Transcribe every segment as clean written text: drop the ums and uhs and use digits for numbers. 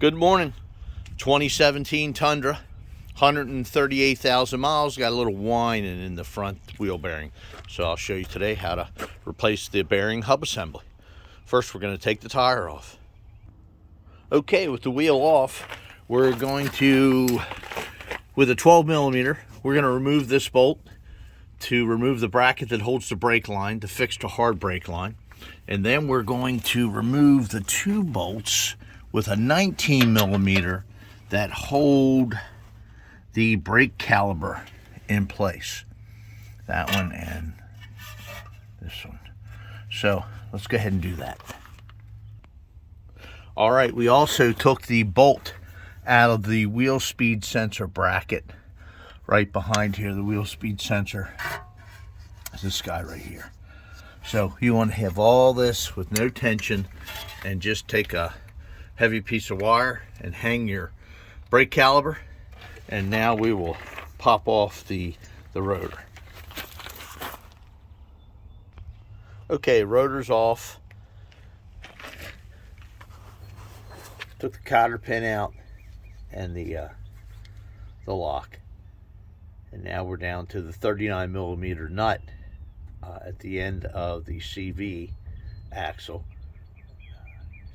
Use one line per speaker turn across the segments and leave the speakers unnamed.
Good morning. 2017 Tundra, 138,000 miles. Got a little whining in the front wheel bearing. So I'll show you today how to replace the bearing hub assembly. First, we're going to take the tire off. Okay, with the wheel off, we're going to, with a 12 millimeter, we're going to remove this bolt to remove the bracket that holds the brake line to fix the hard brake line. And then we're going to remove the two bolts with a 19 millimeter that hold the brake caliper in place. That one and this one. So let's go ahead and do that. All right, we also took the bolt out of the wheel speed sensor bracket right behind here. The wheel speed sensor is this guy right here. So you want to have all this with no tension and just take a heavy piece of wire and hang your brake caliper, and now we will pop off the rotor. Okay, rotor's off. Took the cotter pin out and the lock, and now we're down to the 39 millimeter nut at the end of the CV axle.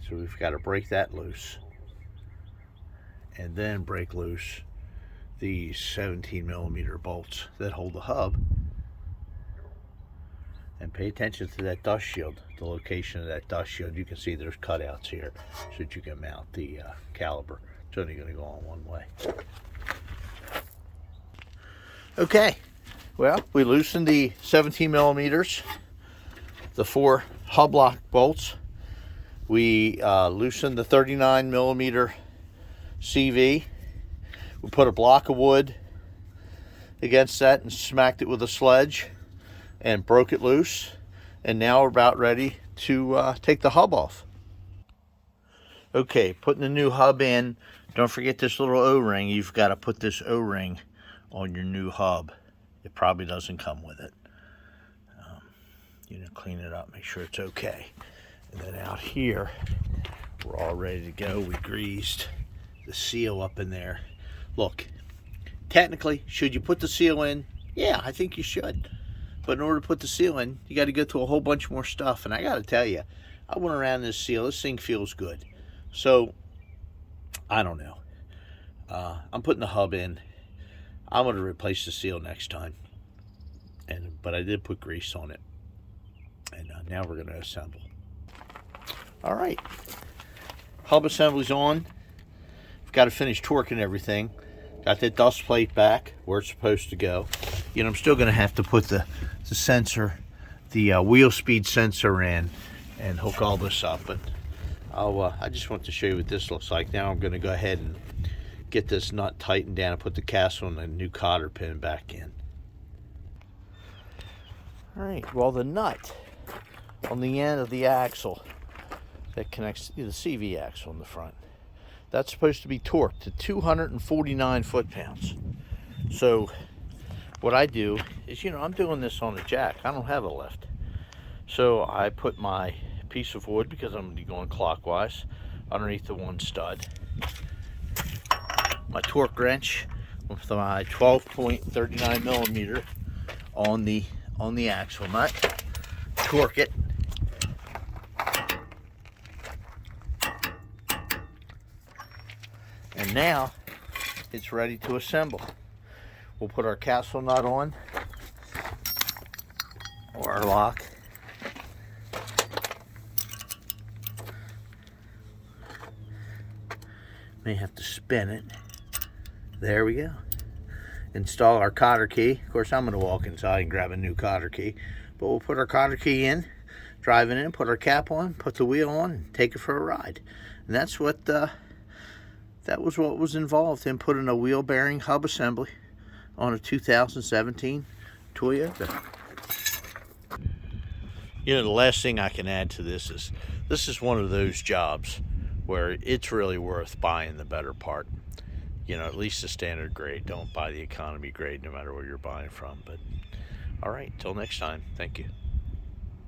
So we've got to break that loose and then break loose the 17 millimeter bolts that hold the hub. And pay attention to that dust shield, the location of that dust shield. You can see there's cutouts here so that you can mount the caliper. It's only going to go on one way. Okay, well, we loosened the 17 millimeters, the 4 hub lock bolts. We loosened the 39 millimeter CV. We put a block of wood against that and smacked it with a sledge and broke it loose. And now we're about ready to take the hub off. Okay, putting the new hub in. Don't forget this little O-ring. You've got to put this O-ring on your new hub. It probably doesn't come with it. Clean it up, make sure it's okay. And then out here, we're all ready to go. We greased the seal up in there. Look, technically, should you put the seal in? Yeah, I think you should. But in order to put the seal in, you got to go through a whole bunch more stuff. And I got to tell you, I went around this seal. This thing feels good. So, I don't know. I'm putting the hub in. I'm going to replace the seal next time. But I did put grease on it. And now we're going to assemble. All right, hub assembly's on. We've got to finish torquing everything. Got that dust plate back where it's supposed to go. I'm still going to have to put the sensor, the wheel speed sensor in and hook all this up. But I just want to show you what this looks like. Now I'm going to go ahead and get this nut tightened down and put the castle and the new cotter pin back in. All right, well, the nut on the end of the axle that connects to the CV axle in the front, that's supposed to be torqued to 249 foot-pounds. So what I do is, I'm doing this on a jack. I don't have a lift. So I put my piece of wood, because I'm going to be going clockwise, underneath the one stud. My torque wrench with my 12.39 millimeter on the axle nut. Torque it. And now it's ready to assemble. We'll put our castle nut on, or our lock. May have to spin it. There we go. Install our cotter key. Of course, I'm going to walk inside and grab a new cotter key. But we'll put our cotter key in, drive it in, put our cap on, put the wheel on, and take it for a ride. And that's what that was what was involved in putting a wheel bearing hub assembly on a 2017 Toyota. The last thing I can add to this is one of those jobs where it's really worth buying the better part. At least the standard grade. Don't buy the economy grade no matter where you're buying from. But all right, till next time, thank you.